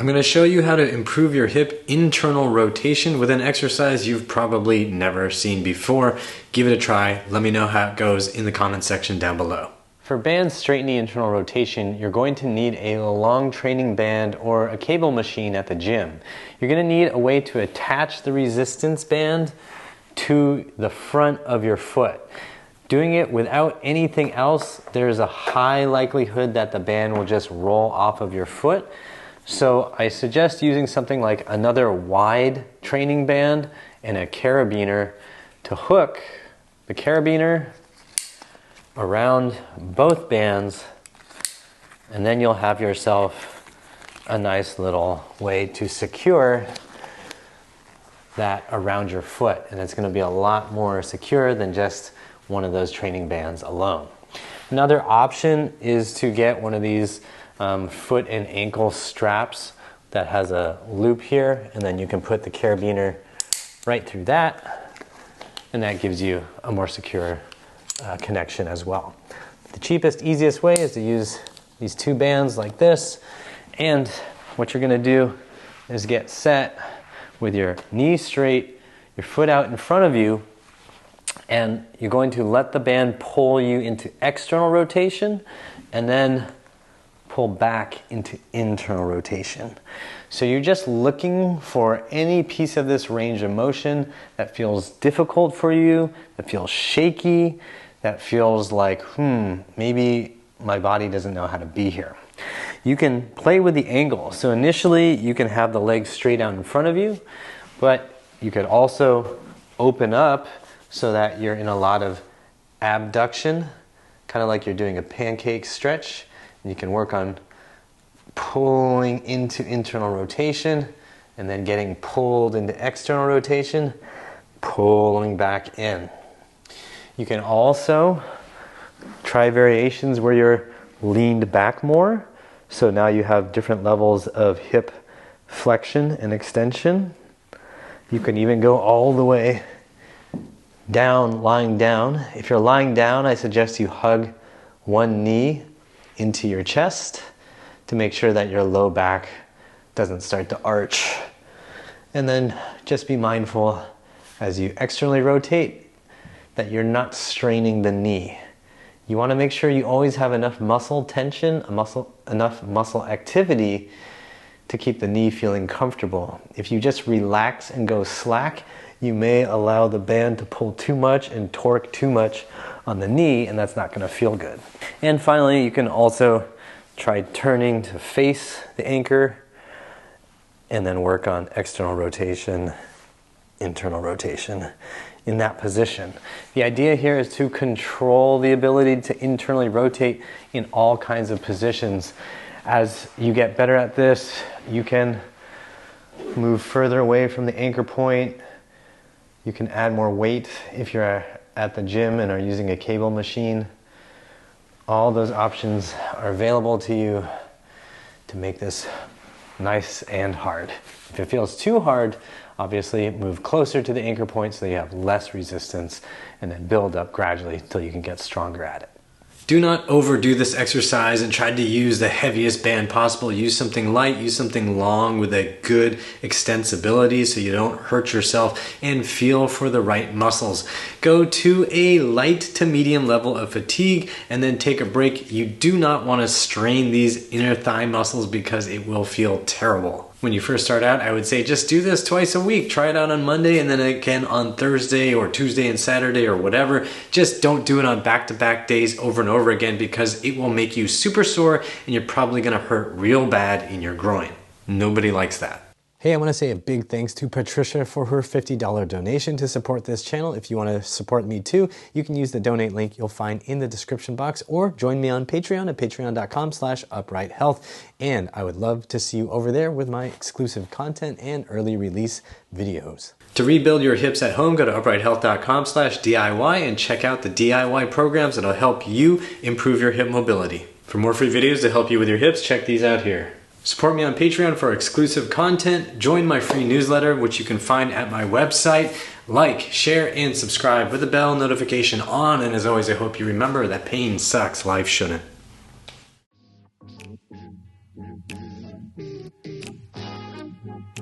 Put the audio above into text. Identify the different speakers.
Speaker 1: I'm going to show you how to improve your hip internal rotation with an exercise you've probably never seen before. Give it a try. Let me know how it goes in the comment section down below. For band straight knee internal rotation, you're going to need a long training band or a cable machine at the gym. You're going to need a way to attach the resistance band to the front of your foot. Doing it without anything else, there's a high likelihood that the band will just roll off of your foot. So I suggest using something like another wide training band and a carabiner to hook the carabiner around both bands, and then you'll have yourself a nice little way to secure that around your foot, and it's going to be a lot more secure than just one of those training bands alone. Another option is to get one of these foot and ankle straps that has a loop here, and then you can put the carabiner right through that, and that gives you a more secure connection as well. The cheapest, easiest way is to use these two bands like this, and what you're going to do is get set with your knee straight, your foot out in front of you, and you're going to let the band pull you into external rotation and then pull back into internal rotation. So you're just looking for any piece of this range of motion that feels difficult for you, that feels shaky, that feels like, maybe my body doesn't know how to be here. You can play with the angle. So initially you can have the legs straight out in front of you, but you could also open up so that you're in a lot of abduction, kind of like you're doing a pancake stretch. You can work on pulling into internal rotation and then getting pulled into external rotation, pulling back in. You can also try variations where you're leaned back more. So now you have different levels of hip flexion and extension. You can even go all the way down, lying down. If you're lying down, I suggest you hug one knee into your chest to make sure that your low back doesn't start to arch. And then just be mindful as you externally rotate that you're not straining the knee. You want to make sure you always have enough muscle tension, enough muscle activity to keep the knee feeling comfortable. If you just relax and go slack, you may allow the band to pull too much and torque too much on the knee, and that's not going to feel good. And finally, you can also try turning to face the anchor and then work on external rotation, internal rotation in that position. The idea here is to control the ability to internally rotate in all kinds of positions. As you get better at this, you can move further away from the anchor point. You can add more weight if you're at the gym and are using a cable machine. All those options are available to you to make this nice and hard. If it feels too hard, obviously move closer to the anchor point so that you have less resistance, and then build up gradually until you can get stronger at it. Do not overdo this exercise and try to use the heaviest band possible. Use something light, use something long with a good extensibility so you don't hurt yourself, and feel for the right muscles. Go to a light to medium level of fatigue and then take a break. You do not want to strain these inner thigh muscles because it will feel terrible. When you first start out, I would say just do this twice a week. Try it out on Monday and then again on Thursday or Tuesday and Saturday or whatever. Just don't do it on back-to-back days over and over again because it will make you super sore and you're probably gonna hurt real bad in your groin. Nobody likes that. Hey, I want to say a big thanks to Patricia for her $50 donation to support this channel. If you want to support me too, you can use the donate link you'll find in the description box, or join me on Patreon at patreon.com/uprighthealth. And I would love to see you over there with my exclusive content and early release videos. To rebuild your hips at home, go to uprighthealth.com/DIY and check out the DIY programs that'll help you improve your hip mobility. For more free videos to help you with your hips, check these out here. Support me on Patreon for exclusive content. Join my free newsletter, which you can find at my website. Like, share, and subscribe with the bell notification on. And as always, I hope you remember that pain sucks, life shouldn't.